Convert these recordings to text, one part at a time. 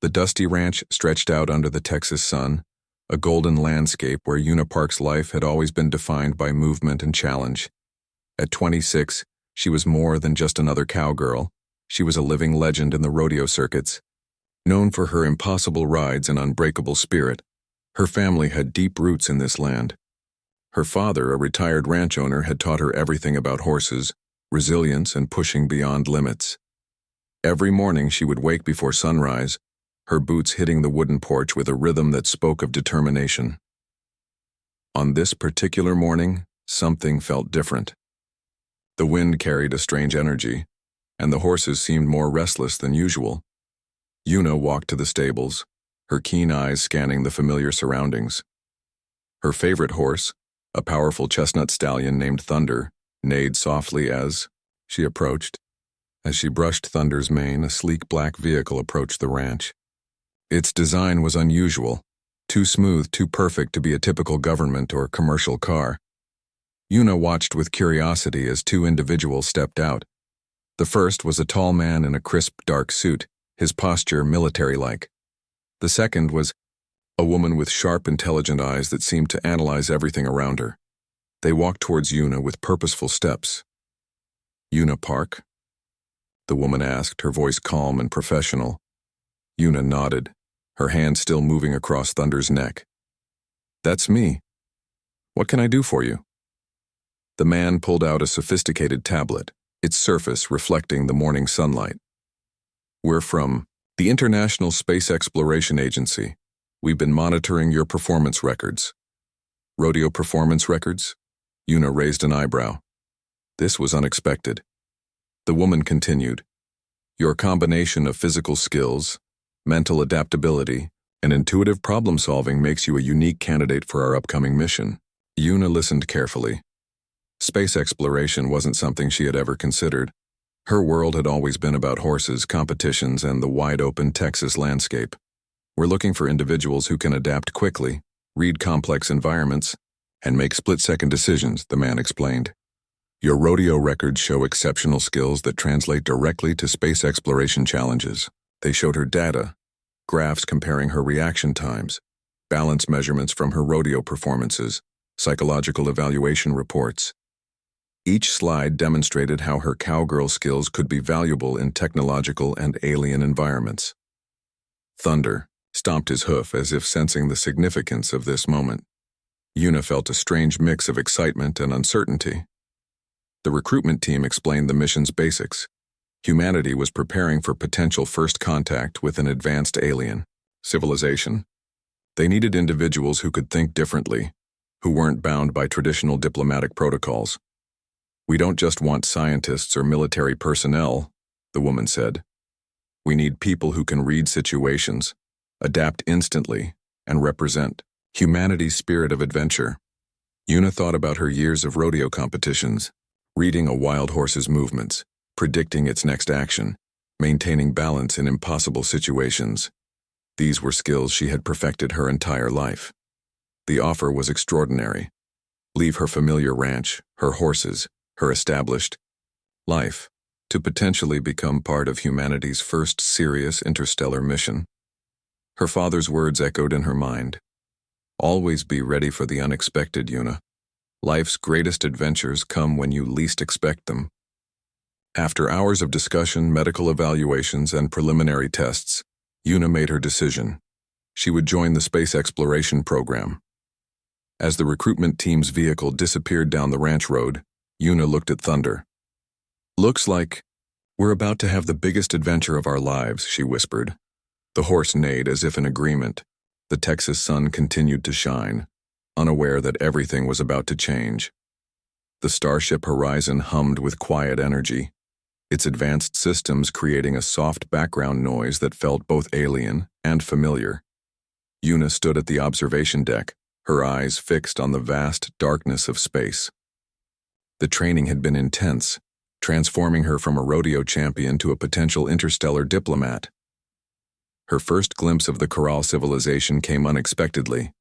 The dusty ranch stretched out under the Texas sun, a golden landscape where Una Park's life had always been defined by movement and challenge. At 26, she was more than just another cowgirl. She was a living legend in the rodeo circuits. Known for her impossible rides and unbreakable spirit, her family had deep roots in this land. Her father, a retired ranch owner, had taught her everything about horses, resilience, and pushing beyond limits. Every morning she would wake before sunrise, her boots hitting the wooden porch with a rhythm that spoke of determination. On this particular morning, something felt different. The wind carried a strange energy, and the horses seemed more restless than usual. Una walked to the stables, her keen eyes scanning the familiar surroundings. Her favorite horse, a powerful chestnut stallion named Thunder, neighed softly as she approached. As she brushed Thunder's mane, a sleek black vehicle approached the ranch. Its design was unusual, too smooth, too perfect to be a typical government or commercial car. Una watched with curiosity as two individuals stepped out. The first was a tall man in a crisp, dark suit, his posture military-like. The second was a woman with sharp, intelligent eyes that seemed to analyze everything around her. They walked towards Una with purposeful steps. "Una Park?" the woman asked, her voice calm and professional. Una nodded, her hand still moving across Thunder's neck. "That's me. What can I do for you?" The man pulled out a sophisticated tablet, its surface reflecting the morning sunlight. "We're from the International Space Exploration Agency. We've been monitoring your performance records." "Rodeo performance records?" Una raised an eyebrow. This was unexpected. The woman continued, "Your combination of physical skills, mental adaptability, and intuitive problem-solving makes you a unique candidate for our upcoming mission." Una listened carefully. Space exploration wasn't something she had ever considered. Her world had always been about horses, competitions, and the wide-open Texas landscape. "We're looking for individuals who can adapt quickly, read complex environments, and make split-second decisions," the man explained. "Your rodeo records show exceptional skills that translate directly to space exploration challenges." They showed her data, graphs comparing her reaction times, balance measurements from her rodeo performances, psychological evaluation reports. Each slide demonstrated how her cowgirl skills could be valuable in technological and alien environments. Thunder stomped his hoof as if sensing the significance of this moment. Una felt a strange mix of excitement and uncertainty. The recruitment team explained the mission's basics. Humanity was preparing for potential first contact with an advanced alien civilization. They needed individuals who could think differently, who weren't bound by traditional diplomatic protocols. "We don't just want scientists or military personnel," the woman said. "We need people who can read situations, adapt instantly, and represent humanity's spirit of adventure." Una thought about her years of rodeo competitions, reading a wild horse's movements, predicting its next action, maintaining balance in impossible situations. These were skills she had perfected her entire life. The offer was extraordinary. Leave her familiar ranch, her horses, her established life, to potentially become part of humanity's first serious interstellar mission. Her father's words echoed in her mind. "Always be ready for the unexpected, Una. Life's greatest adventures come when you least expect them." After hours of discussion, medical evaluations, and preliminary tests, Una made her decision. She would join the space exploration program. As the recruitment team's vehicle disappeared down the ranch road, Una looked at Thunder. "Looks like we're about to have the biggest adventure of our lives," she whispered. The horse neighed as if in agreement. The Texas sun continued to shine, unaware that everything was about to change. The starship horizon hummed with quiet energy, its advanced systems creating a soft background noise that felt both alien and familiar. Una stood at the observation deck, her eyes fixed on the vast darkness of space. The training had been intense, transforming her from a rodeo champion to a potential interstellar diplomat. Her first glimpse of the Corral civilization came unexpectedly.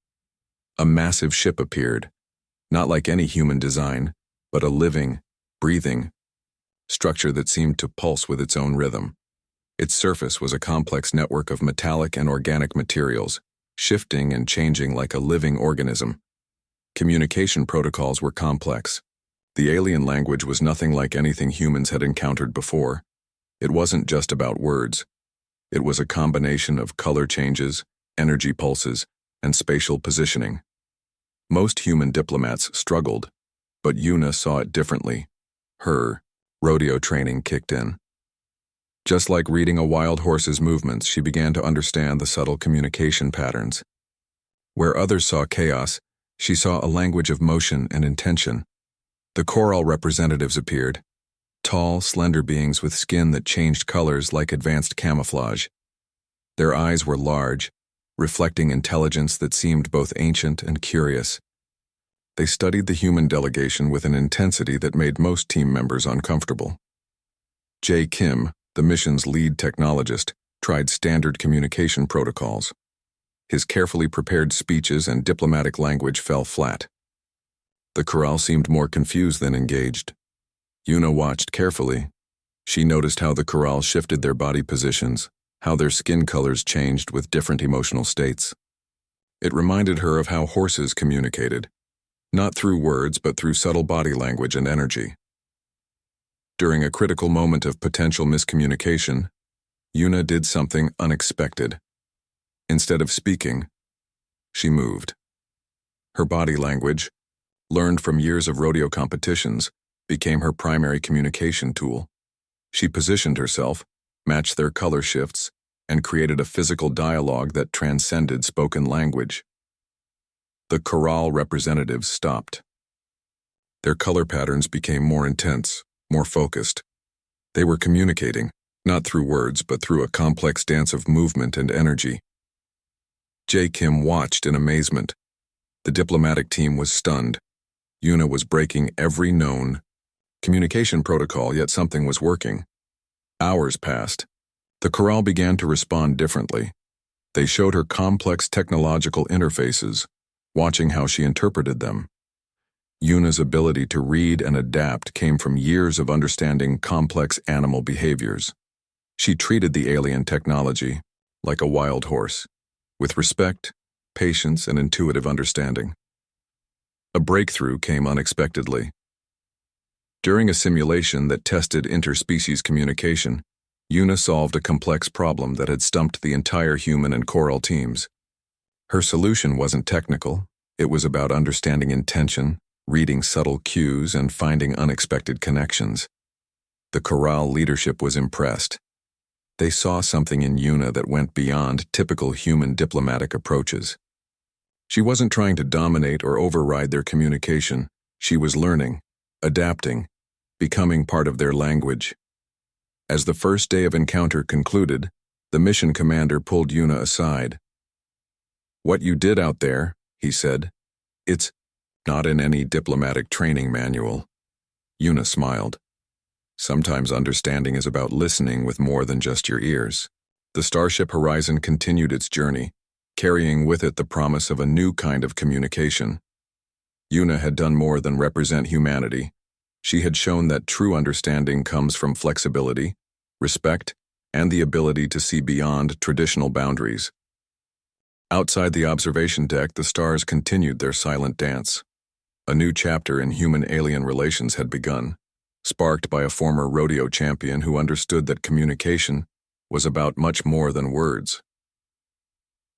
A massive ship appeared, not like any human design, but a living, breathing structure that seemed to pulse with its own rhythm. Its surface was a complex network of metallic and organic materials, shifting and changing like a living organism. Communication protocols were complex. The alien language was nothing like anything humans had encountered before. It wasn't just about words. It was a combination of color changes, energy pulses, and spatial positioning. Most human diplomats struggled, but Yuna saw it differently. Her rodeo training kicked in. Just like reading a wild horse's movements, she began to understand the subtle communication patterns. Where others saw chaos, she saw a language of motion and intention. The choral representatives appeared, tall, slender beings with skin that changed colors like advanced camouflage. Their eyes were large, reflecting intelligence that seemed both ancient and curious. They studied the human delegation with an intensity that made most team members uncomfortable. Jae Kim, the mission's lead technologist, tried standard communication protocols. His carefully prepared speeches and diplomatic language fell flat. The corral seemed more confused than engaged. Yuna watched carefully. She noticed how the corral shifted their body positions, how their skin colors changed with different emotional states. It reminded her of how horses communicated, not through words but through subtle body language and energy. During a critical moment of potential miscommunication, Yuna did something unexpected. Instead of speaking, she moved. Her body language, learned from years of rodeo competitions, became her primary communication tool. She positioned herself, matched their color shifts, and created a physical dialogue that transcended spoken language. The corral representatives stopped. Their color patterns became more intense, more focused. They were communicating, not through words but through a complex dance of movement and energy. Jae Kim watched in amazement. The diplomatic team was stunned. Yuna was breaking every known communication protocol, yet something was working. Hours passed. The corral began to respond differently. They showed her complex technological interfaces, watching how she interpreted them. Yuna's ability to read and adapt came from years of understanding complex animal behaviors. She treated the alien technology like a wild horse, with respect, patience, and intuitive understanding. A breakthrough came unexpectedly. During a simulation that tested interspecies communication, Yuna solved a complex problem that had stumped the entire human and coral teams. Her solution wasn't technical. It was about understanding intention, reading subtle cues, and finding unexpected connections. The corral leadership was impressed. They saw something in Yuna that went beyond typical human diplomatic approaches. She wasn't trying to dominate or override their communication. She was learning, adapting, becoming part of their language. As the first day of encounter concluded, the mission commander pulled Yuna aside. "What you did out there," he said, "it's not in any diplomatic training manual." Yuna smiled. Sometimes understanding is about listening with more than just your ears. The Starship Horizon continued its journey, carrying with it the promise of a new kind of communication. Yuna had done more than represent humanity. She had shown that true understanding comes from flexibility, respect, and the ability to see beyond traditional boundaries. Outside the observation deck, the stars continued their silent dance. A new chapter in human-alien relations had begun, sparked by a former rodeo champion who understood that communication was about much more than words.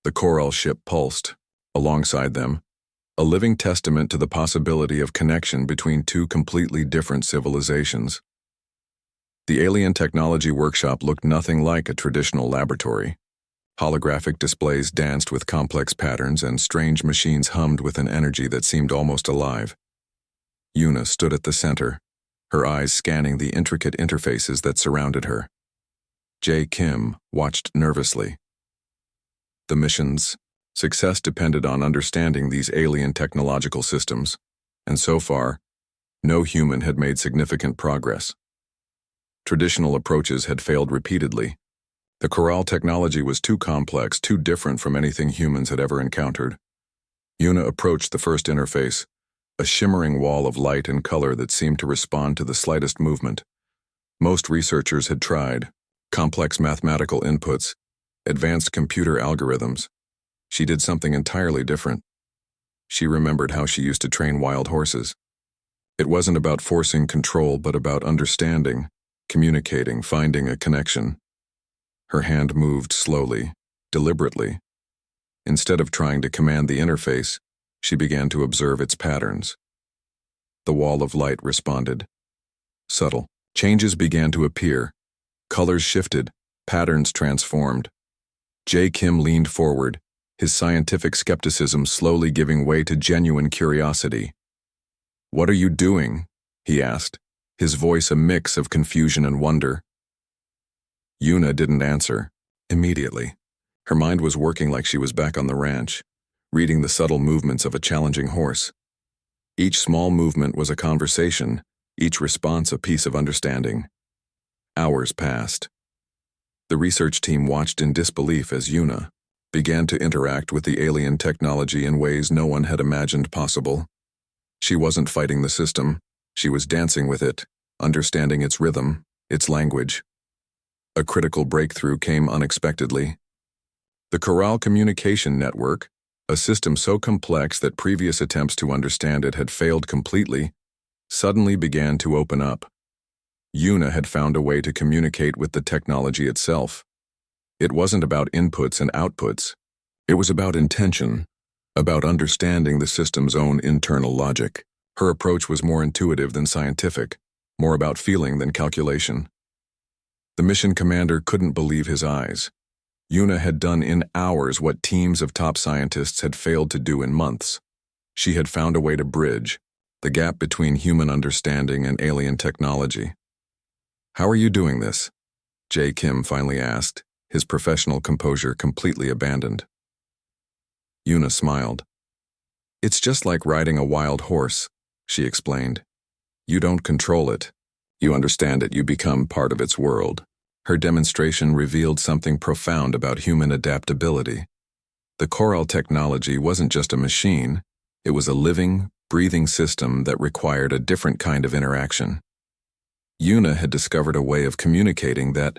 The coral ship pulsed. Alongside them, a living testament to the possibility of connection between two completely different civilizations. The alien technology workshop looked nothing like a traditional laboratory. Holographic displays danced with complex patterns, and strange machines hummed with an energy that seemed almost alive. Yuna stood at the center, her eyes scanning the intricate interfaces that surrounded her. Jae Kim watched nervously. The mission's success depended on understanding these alien technological systems, and so far, no human had made significant progress. Traditional approaches had failed repeatedly. The corral technology was too complex, too different from anything humans had ever encountered. Yuna approached the first interface, a shimmering wall of light and color that seemed to respond to the slightest movement. Most researchers had tried, complex mathematical inputs, advanced computer algorithms. She did something entirely different. She remembered how she used to train wild horses. It wasn't about forcing control, but about understanding, communicating, finding a connection. Her hand moved slowly, deliberately. Instead of trying to command the interface, she began to observe its patterns. The wall of light responded. Subtle changes began to appear. Colors shifted, patterns transformed. J. Kim leaned forward, his scientific skepticism slowly giving way to genuine curiosity. "What are you doing?" he asked, his voice a mix of confusion and wonder. Yuna didn't answer. Immediately, her mind was working like she was back on the ranch, reading the subtle movements of a challenging horse. Each small movement was a conversation, each response a piece of understanding. Hours passed. The research team watched in disbelief as Yuna began to interact with the alien technology in ways no one had imagined possible. She wasn't fighting the system, she was dancing with it, understanding its rhythm, its language. A critical breakthrough came unexpectedly. The Chorale Communication Network, a system so complex that previous attempts to understand it had failed completely, suddenly began to open up. Yuna had found a way to communicate with the technology itself. It wasn't about inputs and outputs. It was about intention, about understanding the system's own internal logic. Her approach was more intuitive than scientific, more about feeling than calculation. The mission commander couldn't believe his eyes. Yuna had done in hours what teams of top scientists had failed to do in months. She had found a way to bridge the gap between human understanding and alien technology. "How are you doing this?" J. Kim finally asked, his professional composure completely abandoned. Yuna smiled. "It's just like riding a wild horse," she explained. "You don't control it. You understand it, you become part of its world." Her demonstration revealed something profound about human adaptability. The Chorale technology wasn't just a machine, it was a living, breathing system that required a different kind of interaction. Yuna had discovered a way of communicating that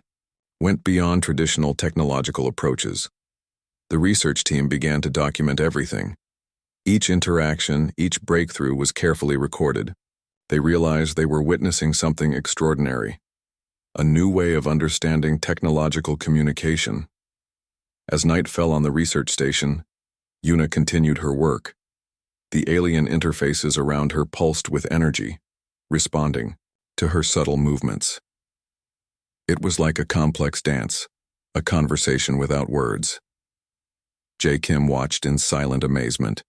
went beyond traditional technological approaches. The research team began to document everything. Each interaction, each breakthrough was carefully recorded. They realized they were witnessing something extraordinary. A new way of understanding technological communication. As night fell on the research station, Yuna continued her work. The alien interfaces around her pulsed with energy, responding to her subtle movements. It was like a complex dance, a conversation without words. J. Kim watched in silent amazement.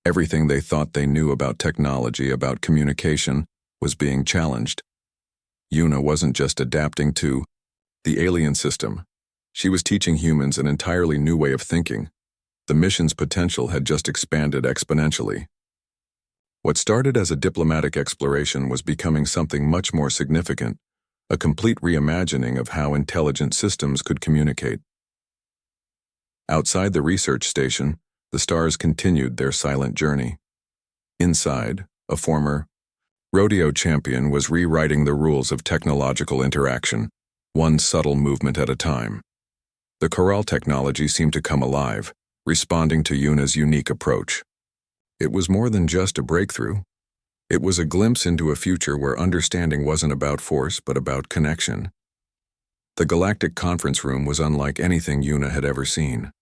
Everything they thought they knew about technology, about communication, was being challenged. Yuna wasn't just adapting to the alien system. She was teaching humans an entirely new way of thinking. The mission's potential had just expanded exponentially. What started as a diplomatic exploration was becoming something much more significant, a complete reimagining of how intelligent systems could communicate. Outside the research station, the stars continued their silent journey. Inside, a former rodeo champion was rewriting the rules of technological interaction, one subtle movement at a time. The Chorale technology seemed to come alive, responding to Yuna's unique approach. It was more than just a breakthrough. It was a glimpse into a future where understanding wasn't about force but about connection. The Galactic Conference Room was unlike anything Yuna had ever seen.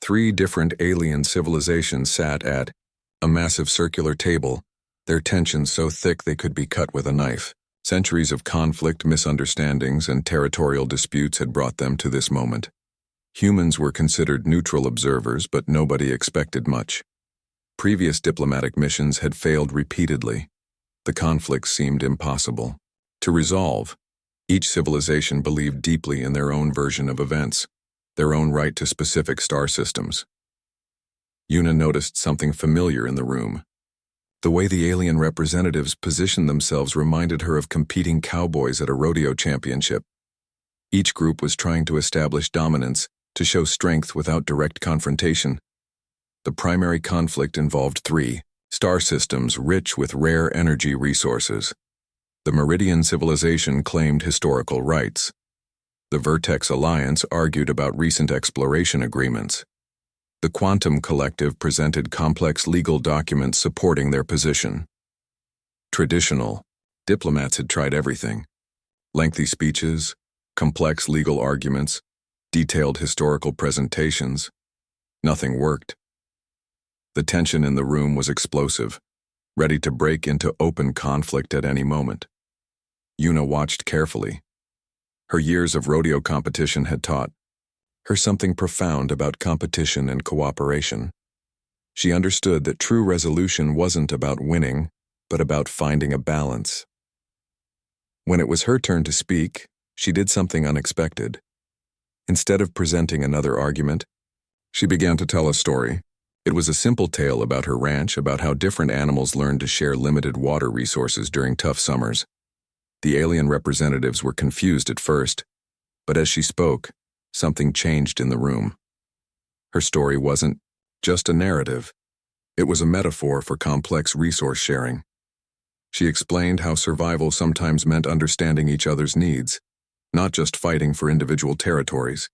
3 different alien civilizations sat at a massive circular table, their tensions so thick they could be cut with a knife. Centuries of conflict, misunderstandings, and territorial disputes had brought them to this moment. Humans were considered neutral observers, but nobody expected much. Previous diplomatic missions had failed repeatedly. The conflicts seemed impossible to resolve. Each civilization believed deeply in their own version of events, their own right to specific star systems. Yuna noticed something familiar in the room. The way the alien representatives positioned themselves reminded her of competing cowboys at a rodeo championship. Each group was trying to establish dominance, to show strength without direct confrontation. The primary conflict involved 3 star systems rich with rare energy resources. The Meridian civilization claimed historical rights. The Vertex Alliance argued about recent exploration agreements. The Quantum Collective presented complex legal documents supporting their position. Traditional diplomats had tried everything: lengthy speeches, complex legal arguments, detailed historical presentations. Nothing worked. The tension in the room was explosive, ready to break into open conflict at any moment. Yuna watched carefully. Her years of rodeo competition had taught her something profound about competition and cooperation. She understood that true resolution wasn't about winning, but about finding a balance. When it was her turn to speak, she did something unexpected. Instead of presenting another argument, she began to tell a story. It was a simple tale about her ranch, about how different animals learned to share limited water resources during tough summers. The alien representatives were confused at first, but as she spoke, something changed in the room. Her story wasn't just a narrative. It was a metaphor for complex resource sharing. She explained how survival sometimes meant understanding each other's needs, not just fighting for individual territories.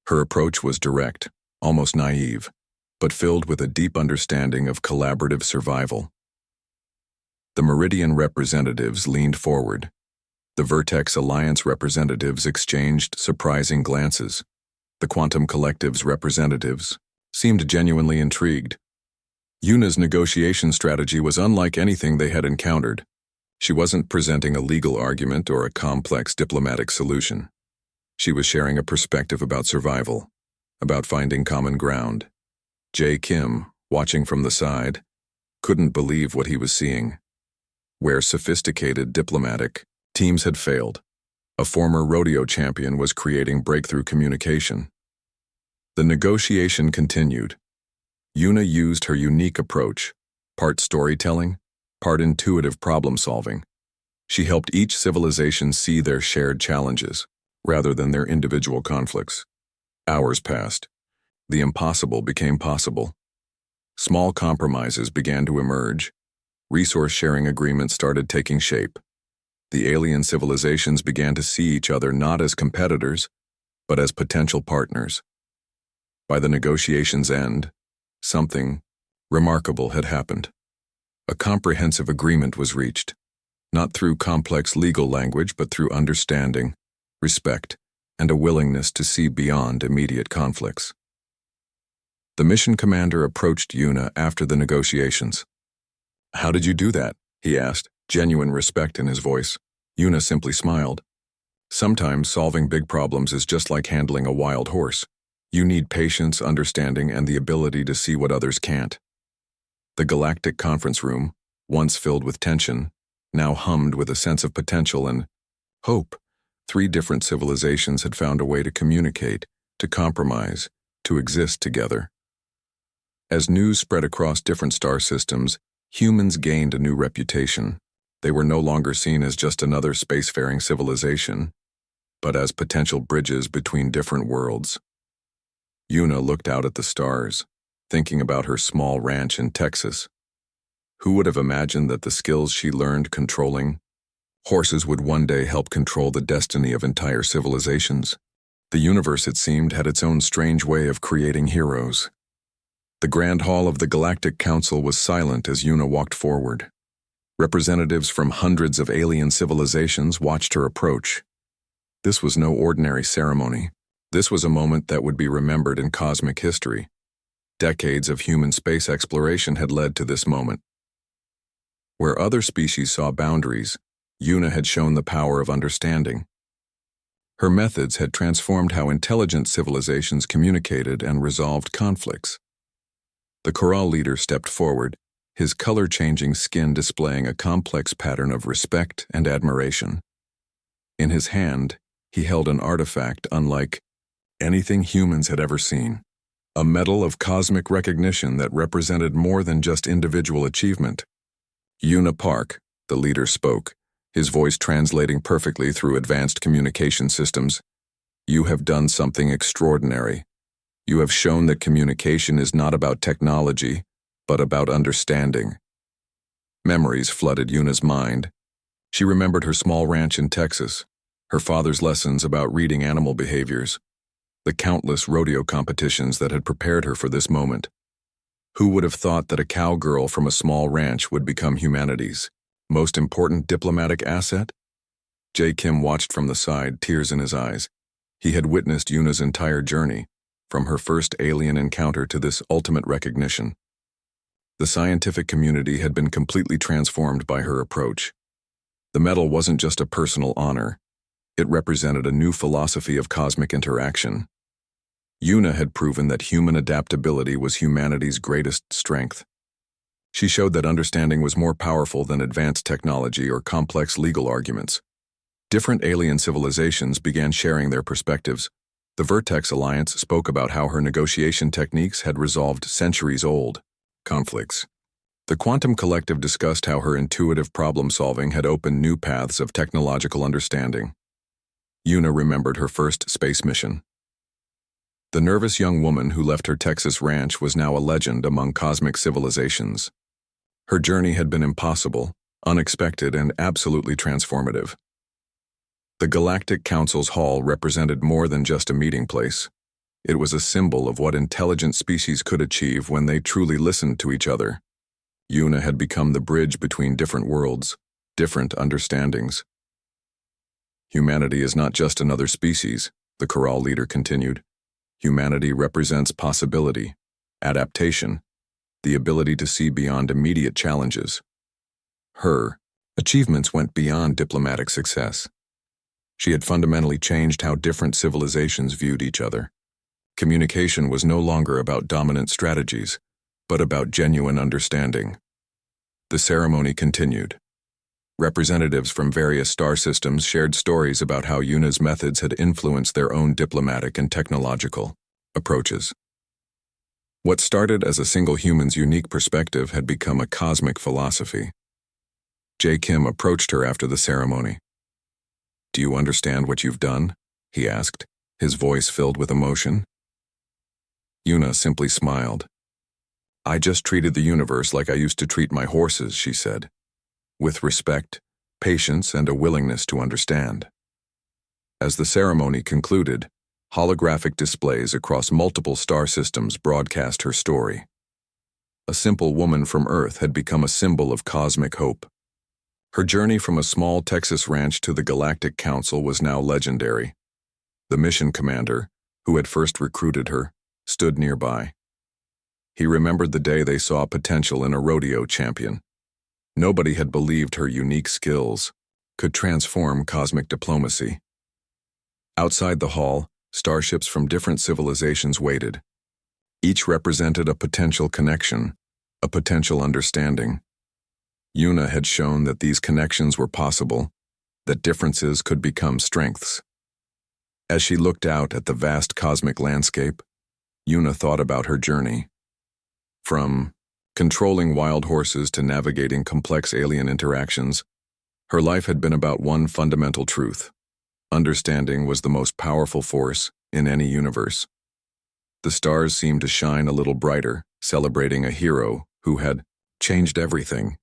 Her approach was direct, almost naive, but filled with a deep understanding of collaborative survival. The Meridian representatives leaned forward. The Vertex Alliance representatives exchanged surprising glances. The Quantum Collective's representatives seemed genuinely intrigued. Yuna's negotiation strategy was unlike anything they had encountered. She wasn't presenting a legal argument or a complex diplomatic solution. She was sharing a perspective about survival, about finding common ground. Jae Kim, watching from the side, couldn't believe what he was seeing. Where sophisticated diplomatic teams had failed, a former rodeo champion was creating breakthrough communication. The negotiation continued. Yuna used her unique approach, part storytelling, part intuitive problem-solving. She helped each civilization see their shared challenges, rather than their individual conflicts. Hours passed. The impossible became possible. Small compromises began to emerge. Resource-sharing agreements started taking shape. The alien civilizations began to see each other not as competitors, but as potential partners. By the negotiation's end, something remarkable had happened. A comprehensive agreement was reached, not through complex legal language, but through understanding, respect, and a willingness to see beyond immediate conflicts. The mission commander approached Yuna after the negotiations. "How did you do that?" he asked, genuine respect in his voice. Yuna simply smiled. "Sometimes solving big problems is just like handling a wild horse. You need patience, understanding, and the ability to see what others can't." The galactic conference room, once filled with tension, now hummed with a sense of potential and hope. 3 different civilizations had found a way to communicate, to compromise, to exist together. As news spread across different star systems, humans gained a new reputation. They were no longer seen as just another spacefaring civilization, but as potential bridges between different worlds. Yuna looked out at the stars, thinking about her small ranch in Texas. Who would have imagined that the skills she learned controlling horses would one day help control the destiny of entire civilizations? The universe, it seemed, had its own strange way of creating heroes. The Grand Hall of the Galactic Council was silent as Yuna walked forward. Representatives from hundreds of alien civilizations watched her approach. This was no ordinary ceremony. This was a moment that would be remembered in cosmic history. Decades of human space exploration had led to this moment. Where other species saw boundaries, Yuna had shown the power of understanding. Her methods had transformed how intelligent civilizations communicated and resolved conflicts. The Corral leader stepped forward, his color-changing skin displaying a complex pattern of respect and admiration. In his hand, he held an artifact unlike anything humans had ever seen. A medal of cosmic recognition that represented more than just individual achievement. "Yuna Park," the leader spoke, his voice translating perfectly through advanced communication systems. "You have done something extraordinary. You have shown that communication is not about technology, but about understanding." Memories flooded Yuna's mind. She remembered her small ranch in Texas, Her father's lessons about reading animal behaviors, the countless rodeo competitions that had prepared her for this moment. Who would have thought that a cowgirl from a small ranch would become humanity's most important diplomatic asset? Jae Kim watched from the side, tears in his eyes. He had witnessed Yuna's entire journey, from her first alien encounter to this ultimate recognition. The scientific community had been completely transformed by her approach. The medal wasn't just a personal honor. It represented a new philosophy of cosmic interaction. Yuna had proven that human adaptability was humanity's greatest strength. She showed that understanding was more powerful than advanced technology or complex legal arguments. Different alien civilizations began sharing their perspectives. The Vertex Alliance spoke about how her negotiation techniques had resolved centuries-old conflicts. The Quantum Collective discussed how her intuitive problem-solving had opened new paths of technological understanding. Yuna remembered her first space mission. The nervous young woman who left her Texas ranch was now a legend among cosmic civilizations. Her journey had been impossible, unexpected, and absolutely transformative. The Galactic Council's hall represented more than just a meeting place. It was a symbol of what intelligent species could achieve when they truly listened to each other. Yuna had become the bridge between different worlds, different understandings. Humanity is not just another species, the chorale leader continued. Humanity represents possibility, adaptation, the ability to see beyond immediate challenges. Her achievements went beyond diplomatic success. She had fundamentally changed how different civilizations viewed each other. Communication was no longer about dominant strategies, but about genuine understanding. The ceremony continued. Representatives from various star systems shared stories about how Yuna's methods had influenced their own diplomatic and technological approaches. What started as a single human's unique perspective had become a cosmic philosophy. Jae Kim approached her after the ceremony. "Do you understand what you've done?" he asked, his voice filled with emotion. Yuna simply smiled. "I just treated the universe like I used to treat my horses," she said, with respect, patience, and a willingness to understand. As the ceremony concluded, holographic displays across multiple star systems broadcast her story. A simple woman from Earth had become a symbol of cosmic hope. Her journey from a small Texas ranch to the Galactic Council was now legendary. The mission commander, who had first recruited her, stood nearby. He remembered the day they saw potential in a rodeo champion. Nobody had believed her unique skills could transform cosmic diplomacy. Outside the hall, starships from different civilizations waited. Each represented a potential connection, a potential understanding. Yuna had shown that these connections were possible, that differences could become strengths. As she looked out at the vast cosmic landscape, Yuna thought about her journey. From controlling wild horses to navigating complex alien interactions, her life had been about one fundamental truth. Understanding was the most powerful force in any universe. The stars seemed to shine a little brighter, celebrating a hero who had changed everything.